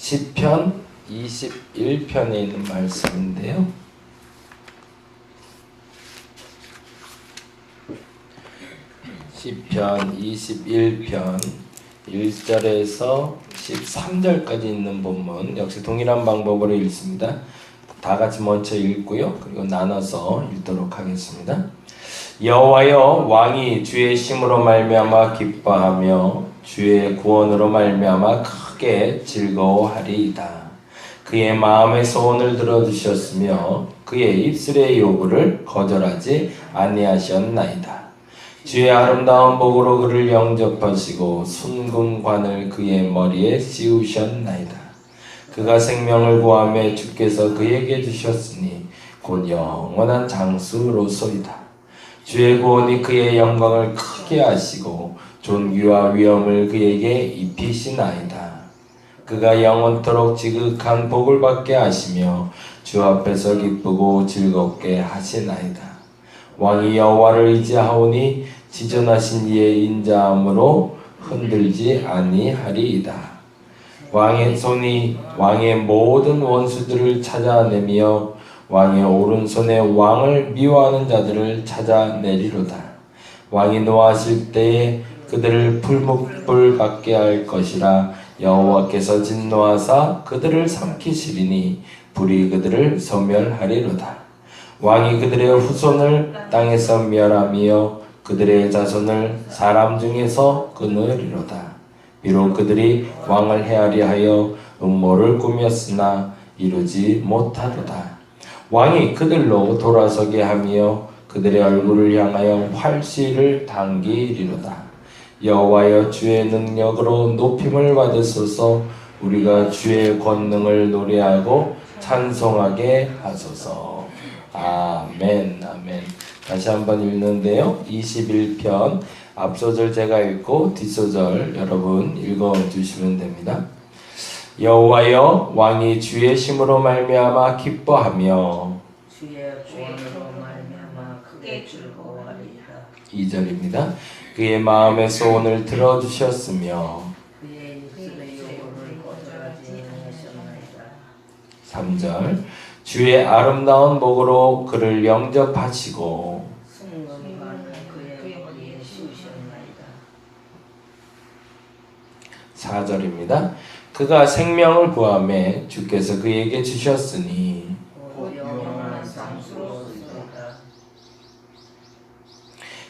시편 21편에 있는 말씀인데요. 시편 21편 1절에서 13절까지 있는 본문, 역시 동일한 방법으로 읽습니다. 다 같이 먼저 읽고요. 그리고 나눠서 읽도록 하겠습니다. 여호와여, 왕이 주의 힘으로 말미암아 기뻐하며 주의 구원으로 말미암아 크게 즐거워하리이다. 그의 마음의 소원을 들어주셨으며 그의 입술의 요구를 거절하지 아니하셨나이다. 주의 아름다운 복으로 그를 영접하시고 순금관을 그의 머리에 씌우셨나이다. 그가 생명을 구하며 주께서 그에게 주셨으니 곧 영원한 장수로소이다. 주의 구원이 그의 영광을 크게 하시고 존귀와 위엄을 그에게 입히시나이다. 그가 영원토록 지극한 복을 받게 하시며 주 앞에서 기쁘고 즐겁게 하시나이다. 왕이 여호와를 의지하오니 지존하신 이의 인자함으로 흔들지 아니하리이다. 왕의 손이 왕의 모든 원수들을 찾아내며 왕의 오른손에 왕을 미워하는 자들을 찾아내리로다. 왕이 노하실 때에 그들을 풀무불 받게 할 것이라. 여호와께서 진노하사 그들을 삼키시리니 불이 그들을 소멸하리로다. 왕이 그들의 후손을 땅에서 멸하며 그들의 자손을 사람 중에서 끊으리로다. 비록 그들이 왕을 헤아리 하여 음모를 꾸몄으나 이루지 못하도다. 왕이 그들로 돌아서게 하며 그들의 얼굴을 향하여 활시를 당기리로다. 여호와여, 주의 능력으로 높임을 받으소서. 우리가 주의 권능을 노래하고 찬송하게 하소서. 아멘, 아멘. 다시 한번 읽는데요. 21편 앞소절 제가 읽고 뒷소절 여러분 읽어주시면 됩니다. 여호와여, 왕이 주의 힘으로 말미암아 기뻐하며 주의 구원으로 말미암아 크게 즐거워하리이다. 2절입니다. 그의 마음의 소원을 들어주셨으며 그의 입술의 요구를 거절하지 아니하셨나이다. 3절 주의 아름다운 복으로 그를 영접하시고 순금관을 그의 머리에 씌우셨나이다. 4절입니다. 그가 생명을 구하며 주께서 그에게 주셨으니 곧 영원한 장수로소이다.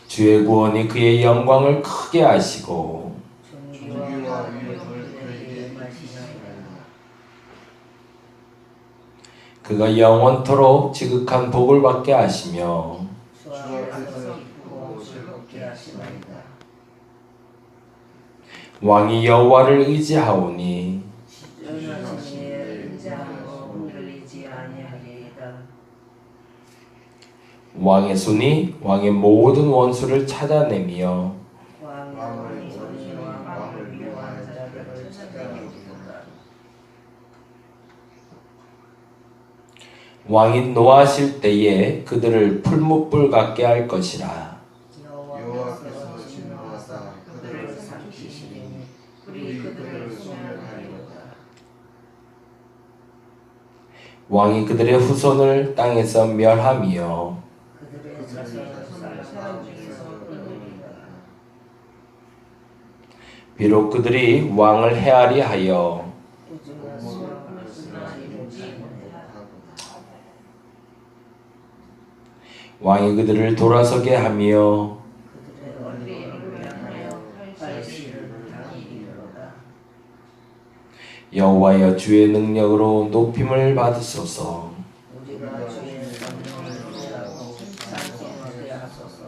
주의 구원이 그의 영광을 크게 하시고 존귀와 위엄을 그에게 임하시나이다. 그가 영원토록 지극한 복을 받게 하시며 주 앞에서 기쁘고 즐겁게 하시나이다. 왕이 여호와를 의지하오니 지존하신 이의 인자함으로 흔들리지 아니하리이다. 왕의 손이 왕의 모든 원수를 찾아내며 왕의 손이 왕을 미워하는 자들을 찾아내리로다. 왕이 노하실 때에 그들을 풀무불 같게 할 것이라. 여호와께서 진노하사 그들을 삼키시리니 불이 그들을 소멸하리로다. 왕이 그들의 후손을 땅에서 멸하며 그들의 자손을 사람 중에서 끊으리로다. 비록 그들이 왕을 헤아리 하여 우주가 수확을 쓰나 이루지 못하고 왕이 그들을 돌아서게 하며 그들의 얼굴을 향하여 활시를 당기리로다. 여호와여, 주의 능력으로 높임을 받으소서. 우리가 주의 명령을 노래하고 찬송하게 하소서.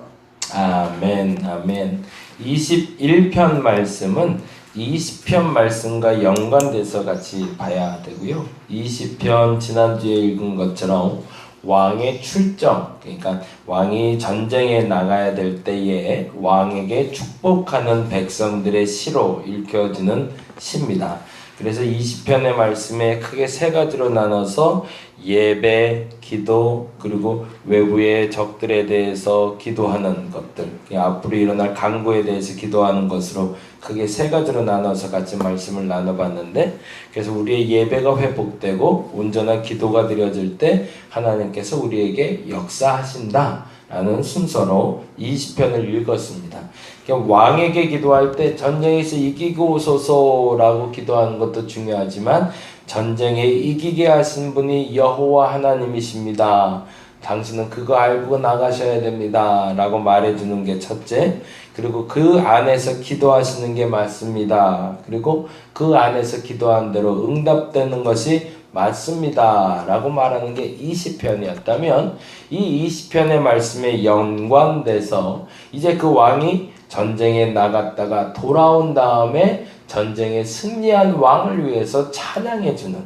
아멘, 아멘. 21편 말씀은 20편 말씀과 연관돼서 같이 봐야 되고요. 20편 지난주에 읽은 것처럼 왕의 출정, 그러니까 왕이 전쟁에 나가야 될 때에 왕에게 축복하는 백성들의 시로 읽혀지는 시입니다. 그래서 20편의 말씀에 크게 세 가지로 나눠서 예배, 기도, 그리고 외부의 적들에 대해서 기도하는 것들, 앞으로 일어날 강구에 대해서 기도하는 것으로 크게 세 가지로 나눠서 같이 말씀을 나눠봤는데, 그래서 우리의 예배가 회복되고 온전한 기도가 드려질 때 하나님께서 우리에게 역사하신다 라는 순서로 20편을 읽었습니다. 그러니까 왕에게 기도할 때 전쟁에서 이기고 오소서라고 기도하는 것도 중요하지만, 전쟁에 이기게 하신 분이 여호와 하나님이십니다. 당신은 그거 알고 나가셔야 됩니다 라고 말해주는 게 첫째. 그리고 그 안에서 기도하시는 게 맞습니다. 그리고 그 안에서 기도한 대로 응답되는 것이 맞습니다 라고 말하는 게 20편이었다면, 이 20편의 말씀에 연관돼서 이제 그 왕이 전쟁에 나갔다가 돌아온 다음에 전쟁에 승리한 왕을 위해서 찬양해주는,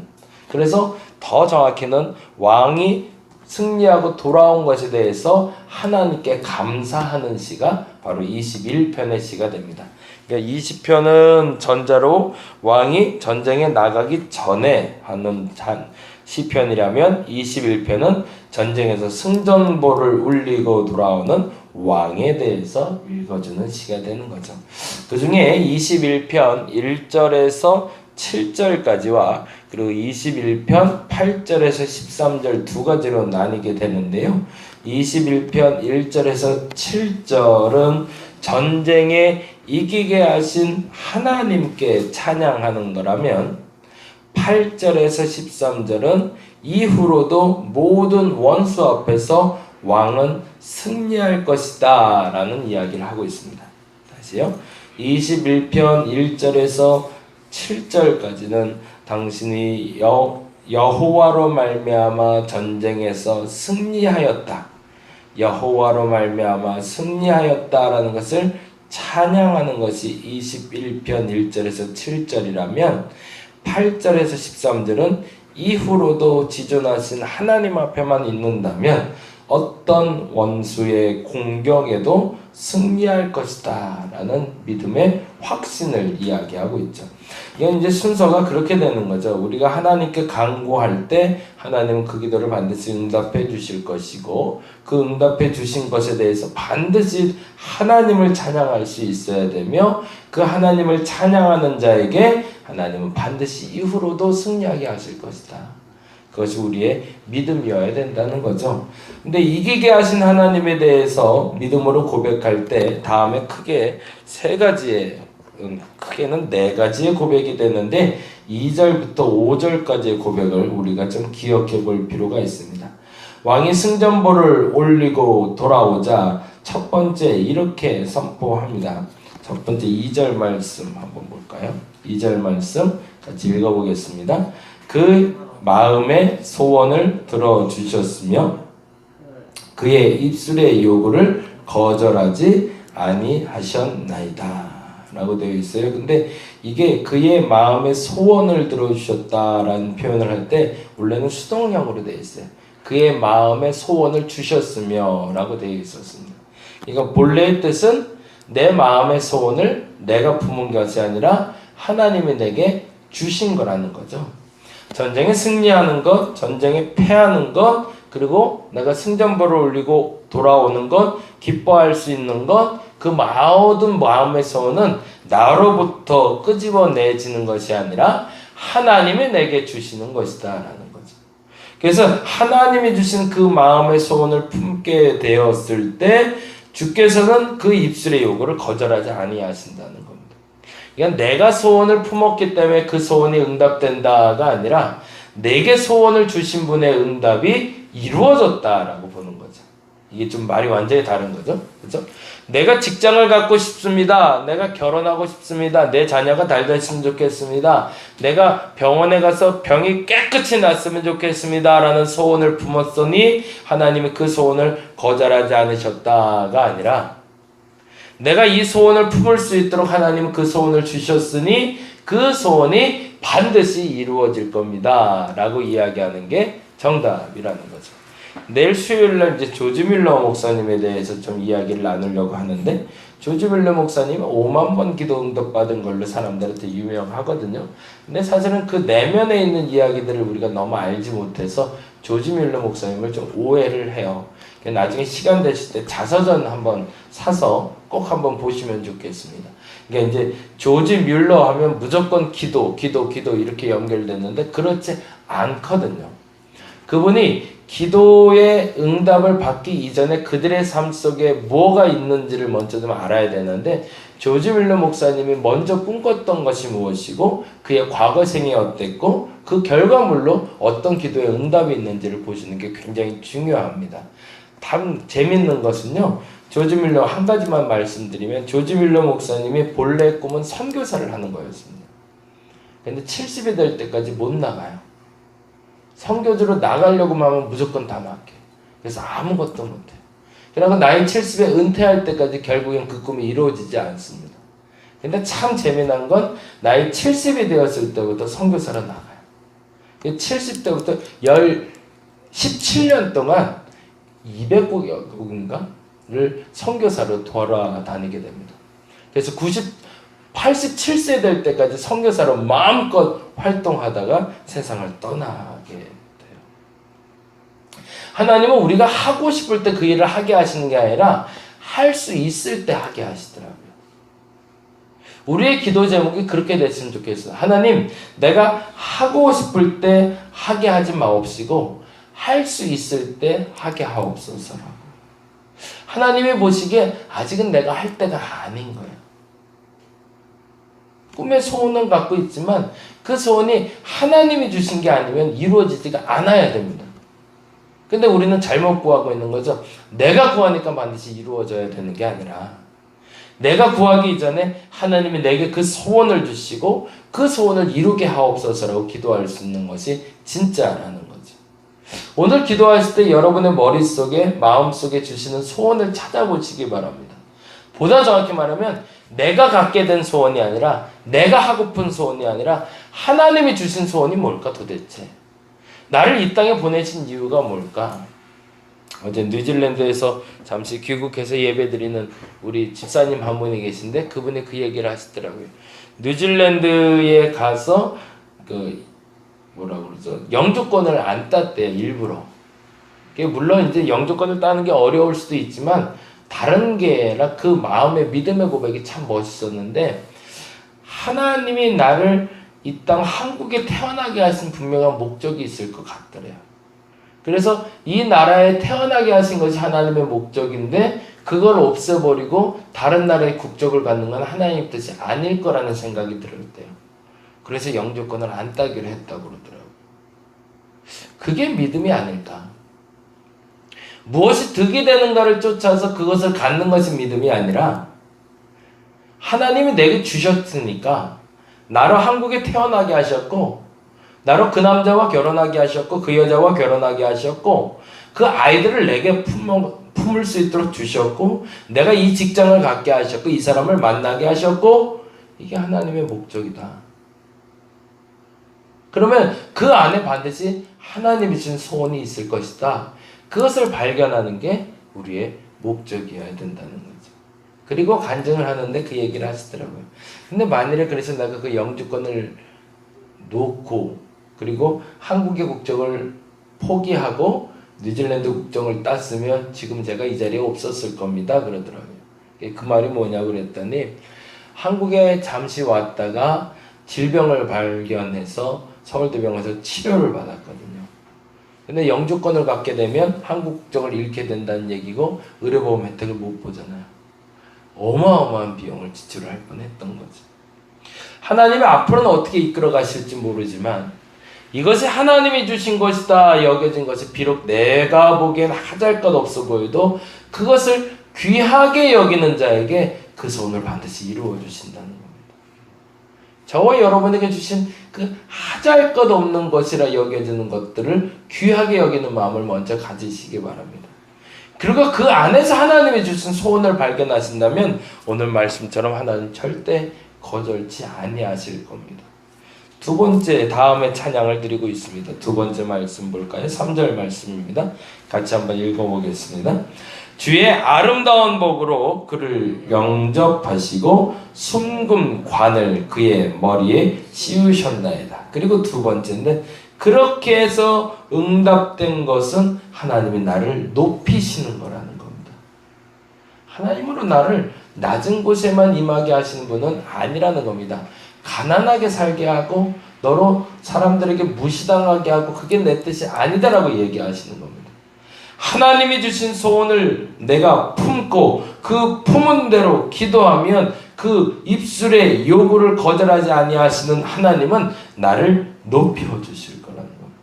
그래서 더 정확히는 왕이 승리하고 돌아온 것에 대해서 하나님께 감사하는 시가 바로 21편의 시가 됩니다. 그러니까 20편은 전자로 왕이 전쟁에 나가기 전에 하는 시편이라면, 21편은 전쟁에서 승전보를 울리고 돌아오는 왕에 대해서 읽어주는 시가 되는 거죠. 그 중에 21편 1절에서 7절까지와 그리고 21편 8절에서 13절 두 가지로 나뉘게 되는데요. 21편 1절에서 7절은 전쟁에 이기게 하신 하나님께 찬양하는 거라면, 8절에서 13절은 이후로도 모든 원수 앞에서 왕은 승리할 것이다 라는 이야기를 하고 있습니다. 다시요. 21편 1절에서 7절까지는 당신이 여호와로 말미암아 전쟁에서 승리하였다, 여호와로 말미암아 승리하였다라는 것을 찬양하는 것이 21편 1절에서 7절이라면, 8절에서 13절은 이후로도 지존하신 하나님 앞에만 있는다면 어떤 원수의 공격에도 승리할 것이다 라는 믿음의 확신을 이야기하고 있죠. 이건 이제 순서가 그렇게 되는 거죠. 우리가 하나님께 간구할 때 하나님은 그 기도를 반드시 응답해 주실 것이고, 그 응답해 주신 것에 대해서 반드시 하나님을 찬양할 수 있어야 되며, 그 하나님을 찬양하는 자에게 하나님은 반드시 이후로도 승리하게 하실 것이다. 그것이 우리의 믿음이어야 된다는 거죠. 근데 이기게 하신 하나님에 대해서 믿음으로 고백할 때 다음에 크게 세 가지의, 크게는 네 가지의 고백이 되는데 2절부터 5절까지의 고백을 우리가 좀 기억해 볼 필요가 있습니다. 왕이 승전보를 올리고 돌아오자 첫 번째 이렇게 선포합니다. 첫 번째 2절 말씀 한번 볼까요? 2절 말씀 같이 읽어보겠습니다. 그 마음의 소원을 들어주셨으며 그의 입술의 요구를 거절하지 아니하셨나이다 라고 되어 있어요. 근데 이게 그의 마음의 소원을 들어주셨다라는 표현을 할 때 원래는 수동형으로 되어 있어요. 그의 마음의 소원을 주셨으며 라고 되어 있었습니다. 그러니까 본래의 뜻은 내 마음의 소원을 내가 품은 것이 아니라 하나님이 내게 주신 거라는 거죠. 전쟁에 승리하는 것, 전쟁에 패하는 것, 그리고 내가 승전보를 올리고 돌아오는 것, 기뻐할 수 있는 것, 그 모든 마음의 소원은 나로부터 끄집어내지는 것이 아니라 하나님이 내게 주시는 것이다 라는 거죠. 그래서 하나님이 주신 그 마음의 소원을 품게 되었을 때 주께서는 그 입술의 요구를 거절하지 아니하신다는 겁니다. 그러니까 내가 소원을 품었기 때문에 그 소원이 응답된다가 아니라 내게 소원을 주신 분의 응답이 이루어졌다라고 보는 거죠. 이게 좀 말이 완전히 다른 거죠. 그렇죠? 내가 직장을 갖고 싶습니다. 내가 결혼하고 싶습니다. 내 자녀가 잘 됐으면 좋겠습니다. 내가 병원에 가서 병이 깨끗이 났으면 좋겠습니다. 라는 소원을 품었으니 하나님이 그 소원을 거절하지 않으셨다가 아니라 내가 이 소원을 품을 수 있도록 하나님은 그 소원을 주셨으니 그 소원이 반드시 이루어질 겁니다. 라고 이야기하는 게 정답이라는 거죠. 내일 수요일날 이제 조지 밀러 목사님에 대해서 좀 이야기를 나누려고 하는데, 조지 밀러 목사님은 5만 번 기도 응답 받은 걸로 사람들한테 유명하거든요. 근데 사실은 그 내면에 있는 이야기들을 우리가 너무 알지 못해서 조지 밀러 목사님을 좀 오해를 해요. 나중에 시간 되실 때 자서전 한번 사서 꼭 한번 보시면 좋겠습니다. 그러니까 이제 조지 뮬러 하면 무조건 기도 이렇게 연결됐는데 그렇지 않거든요. 그분이 기도의 응답을 받기 이전에 그들의 삶 속에 뭐가 있는지를 먼저 좀 알아야 되는데, 조지 뮬러 목사님이 먼저 꿈꿨던 것이 무엇이고 그의 과거 생이 어땠고 그 결과물로 어떤 기도의 응답이 있는지를 보시는 게 굉장히 중요합니다. 참 재밌는 것은요, 조지 뮬러 한 가지만 말씀드리면, 조지 뮬러 목사님이 본래 꿈은 선교사를 하는 거였습니다. 근데 70이 될 때까지 못 나가요. 선교지로 나가려고만 하면 무조건 다 막혀. 그래서 아무것도 못해. 그러고 나이 70에 은퇴할 때까지 결국엔 그 꿈이 이루어지지 않습니다. 근데 참 재미난 건 나이 70이 되었을 때부터 선교사로 나가요. 70대부터 17년 동안 200국인가를 선교사로 돌아다니게 됩니다. 그래서 87세 될 때까지 선교사로 마음껏 활동하다가 세상을 떠나게 돼요. 하나님은 우리가 하고 싶을 때 그 일을 하게 하시는 게 아니라 할 수 있을 때 하게 하시더라고요. 우리의 기도 제목이 그렇게 됐으면 좋겠어요. 하나님, 내가 하고 싶을 때 하게 하지 마옵시고 할 수 있을 때 하게 하옵소서라고. 하나님이 보시기에 아직은 내가 할 때가 아닌 거예요. 꿈의 소원은 갖고 있지만 그 소원이 하나님이 주신 게 아니면 이루어지지가 않아야 됩니다. 근데 우리는 잘못 구하고 있는 거죠. 내가 구하니까 반드시 이루어져야 되는 게 아니라, 내가 구하기 이전에 하나님이 내게 그 소원을 주시고 그 소원을 이루게 하옵소서라고 기도할 수 있는 것이 진짜라는 거죠. 오늘 기도하실 때 여러분의 머릿속에, 마음속에 주시는 소원을 찾아보시기 바랍니다. 보다 정확히 말하면 내가 갖게 된 소원이 아니라, 내가 하고픈 소원이 아니라 하나님이 주신 소원이 뭘까 도대체? 나를 이 땅에 보내신 이유가 뭘까? 어제 뉴질랜드에서 잠시 귀국해서 예배드리는 우리 집사님 한 분이 계신데 그분이 그 얘기를 하시더라고요. 뉴질랜드에 가서 영주권을 안 땄대요, 일부러. 물론 이제 영주권을 따는 게 어려울 수도 있지만 다른 게 아니라 그 마음의 믿음의 고백이 참 멋있었는데, 하나님이 나를 이 땅 한국에 태어나게 하신 분명한 목적이 있을 것 같더래요. 그래서 이 나라에 태어나게 하신 것이 하나님의 목적인데 그걸 없애버리고 다른 나라의 국적을 갖는 건 하나님 뜻이 아닐 거라는 생각이 들었대요. 그래서 영주권을 안 따기로 했다고 그러더라고요. 그게 믿음이 아닐까? 무엇이 득이 되는가를 쫓아서 그것을 갖는 것이 믿음이 아니라, 하나님이 내게 주셨으니까 나로 한국에 태어나게 하셨고, 나로 그 남자와 결혼하게 하셨고, 그 여자와 결혼하게 하셨고, 그 아이들을 내게 품을 수 있도록 주셨고, 내가 이 직장을 갖게 하셨고, 이 사람을 만나게 하셨고, 이게 하나님의 목적이다. 그러면 그 안에 반드시 하나님이 주신 소원이 있을 것이다. 그것을 발견하는 게 우리의 목적이어야 된다는 거죠. 그리고 간증을 하는데 그 얘기를 하시더라고요. 근데 만일에 그래서 내가 그 영주권을 놓고 그리고 한국의 국적을 포기하고 뉴질랜드 국적을 땄으면 지금 제가 이 자리에 없었을 겁니다. 그러더라고요. 그 말이 뭐냐고 그랬더니, 한국에 잠시 왔다가 질병을 발견해서 서울대병원에서 치료를 받았거든요. 근데 영주권을 갖게 되면 한국 국적을 잃게 된다는 얘기고 의료보험 혜택을 못 보잖아요. 어마어마한 비용을 지출할 뻔했던 거죠. 하나님이 앞으로는 어떻게 이끌어 가실지 모르지만 이것이 하나님이 주신 것이다 여겨진 것이 비록 내가 보기엔 하잘것없어 보여도 그것을 귀하게 여기는 자에게 그 소원을 반드시 이루어 주신다는 겁니다. 저와 여러분에게 주신 그 하잘것없는 것이라 여겨지는 것들을 귀하게 여기는 마음을 먼저 가지시기 바랍니다. 그리고 그 안에서 하나님이 주신 소원을 발견하신다면 오늘 말씀처럼 하나님 절대 거절치 아니하실 겁니다. 두 번째 다음에 찬양을 드리고 있습니다. 두 번째 말씀 볼까요? 3절 말씀입니다. 같이 한번 읽어보겠습니다. 주의 아름다운 복으로 그를 영접하시고 순금관을 그의 머리에 씌우셨나이다. 그리고 두 번째인데 그렇게 해서 응답된 것은 하나님이 나를 높이시는 거라는 겁니다. 하나님으로 나를 낮은 곳에만 임하게 하시는 분은 아니라는 겁니다. 가난하게 살게 하고 너로 사람들에게 무시당하게 하고 그게 내 뜻이 아니다라고 얘기하시는 겁니다. 하나님이 주신 소원을 내가 품고 그 품은 대로 기도하면 그 입술의 요구를 거절하지 아니하시는 하나님은 나를 높여주실 거라는 겁니다.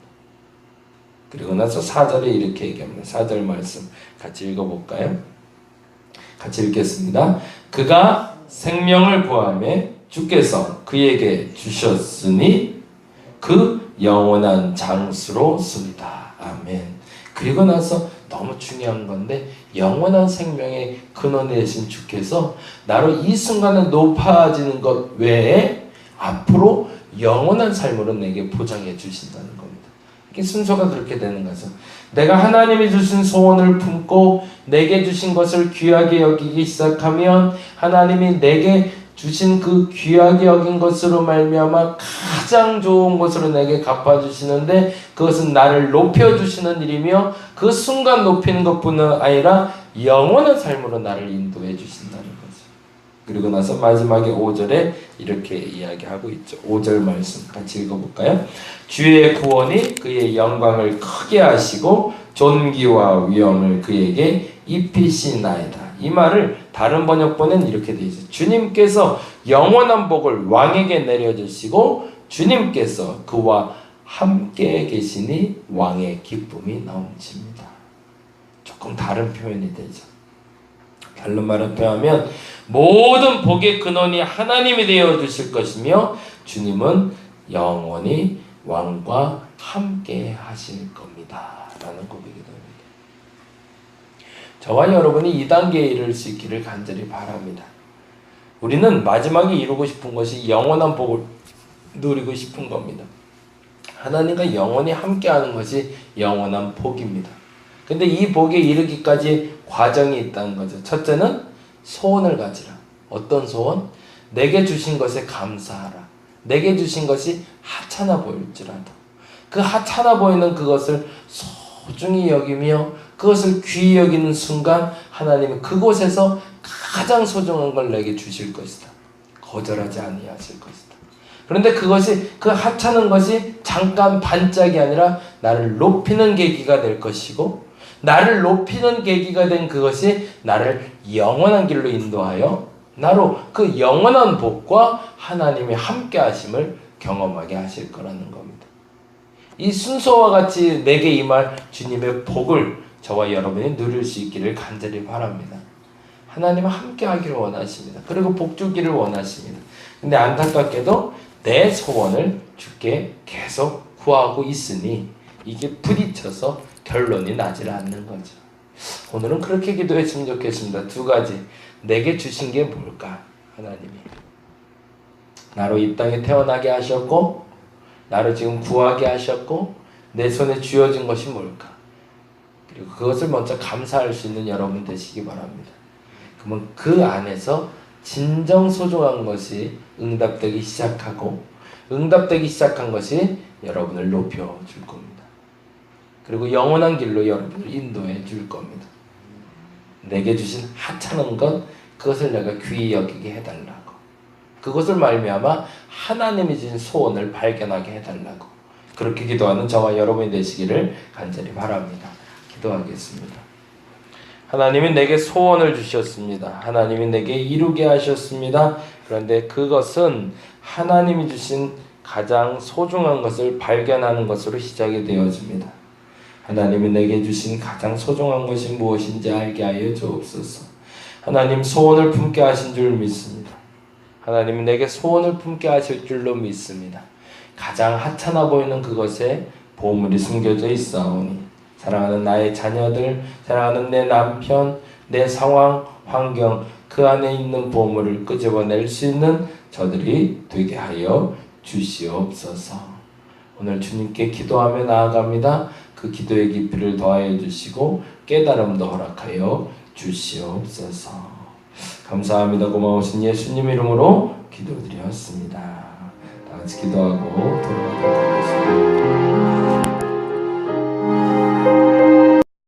그리고 나서 4절에 이렇게 얘기합니다. 4절 말씀 같이 읽어볼까요? 같이 읽겠습니다. 그가 생명을 구하며 주께서 그에게 주셨으니 그 영원한 장수로 씁니다. 아멘. 그리고 나서 너무 중요한 건데 영원한 생명의 근원이 되신 주께서 나로 이 순간에 높아지는 것 외에 앞으로 영원한 삶으로 내게 보장해 주신다는 겁니다. 이게 순서가 그렇게 되는 거죠. 내가 하나님이 주신 소원을 품고 내게 주신 것을 귀하게 여기기 시작하면 하나님이 내게 주신 그 귀하게 여긴 것으로 말미암아 가장 좋은 것으로 내게 갚아주시는데 그것은 나를 높여주시는 일이며 그 순간 높이는 것뿐만 아니라 영원한 삶으로 나를 인도해 주신다는 거죠. 그리고 나서 마지막에 5절에 이렇게 이야기하고 있죠. 5절 말씀 같이 읽어볼까요? 주의 구원이 그의 영광을 크게 하시고 존귀와 위엄을 그에게 입히시나이다. 이 말을 다른 번역본은 이렇게 되어 있어요. 주님께서 영원한 복을 왕에게 내려주시고 주님께서 그와 함께 계시니 왕의 기쁨이 넘칩니다. 조금 다른 표현이 되죠. 다른 말을 표현하면 모든 복의 근원이 하나님이 되어 주실 것이며 주님은 영원히 왕과 함께 하실 겁니다. 라는 고백이 됩니다. 저와 여러분이 이 단계에 이를 수 있기를 간절히 바랍니다. 우리는 마지막에 이루고 싶은 것이 영원한 복을 누리고 싶은 겁니다. 하나님과 영원히 함께하는 것이 영원한 복입니다. 근데 이 복에 이르기까지 과정이 있다는 거죠. 첫째는 소원을 가지라. 어떤 소원? 내게 주신 것에 감사하라. 내게 주신 것이 하찮아 보일지라도 그 하찮아 보이는 그것을 소중히 여기며 그것을 귀히 여기는 순간 하나님은 그곳에서 가장 소중한 걸 내게 주실 것이다. 거절하지 아니하실 것이다. 그런데 그것이 그 하찮은 것이 잠깐 반짝이 아니라 나를 높이는 계기가 될 것이고 나를 높이는 계기가 된 그것이 나를 영원한 길로 인도하여 나로 그 영원한 복과 하나님의 함께 하심을 경험하게 하실 거라는 겁니다. 이 순서와 같이 내게 임할 주님의 복을 저와 여러분이 누릴 수 있기를 간절히 바랍니다. 하나님은 함께 하기를 원하십니다. 그리고 복 주기를 원하십니다. 근데 안타깝게도 내 소원을 주께 계속 구하고 있으니 이게 부딪혀서 결론이 나질 않는 거죠. 오늘은 그렇게 기도했으면 좋겠습니다. 두 가지. 내게 주신 게 뭘까? 하나님이 나로 이 땅에 태어나게 하셨고 나를 지금 구하게 하셨고 내 손에 쥐어진 것이 뭘까? 그리고 그것을 먼저 감사할 수 있는 여러분 되시기 바랍니다. 그러면 그 안에서 진정 소중한 것이 응답되기 시작하고 응답되기 시작한 것이 여러분을 높여줄 겁니다. 그리고 영원한 길로 여러분을 인도해 줄 겁니다. 내게 주신 하찮은 것 그것을 내가 귀히 여기게 해달라고 그것을 말미암아 하나님이 주신 소원을 발견하게 해달라고 그렇게 기도하는 저와 여러분이 되시기를 간절히 바랍니다. 기도하겠습니다. 하나님이 내게 소원을 주셨습니다. 하나님이 내게 이루게 하셨습니다. 그런데 그것은 하나님이 주신 가장 소중한 것을 발견하는 것으로 시작이 되어집니다. 하나님이 내게 주신 가장 소중한 것이 무엇인지 알게 하여 주옵소서. 하나님 소원을 품게 하신 줄 믿습니다. 하나님이 내게 소원을 품게 하실 줄로 믿습니다. 가장 하찮아 보이는 그것에 보물이 숨겨져 있사오니 사랑하는 나의 자녀들, 사랑하는 내 남편, 내 상황, 환경 그 안에 있는 보물을 끄집어낼 수 있는 저들이 되게 하여 주시옵소서. 오늘 주님께 기도하며 나아갑니다. 그 기도의 깊이를 더하여 주시고 깨달음도 허락하여 주시옵소서. 감사합니다. 고마우신 예수님 이름으로 기도드렸습니다. 다 같이 기도하고 돌아가도록 하겠습니다.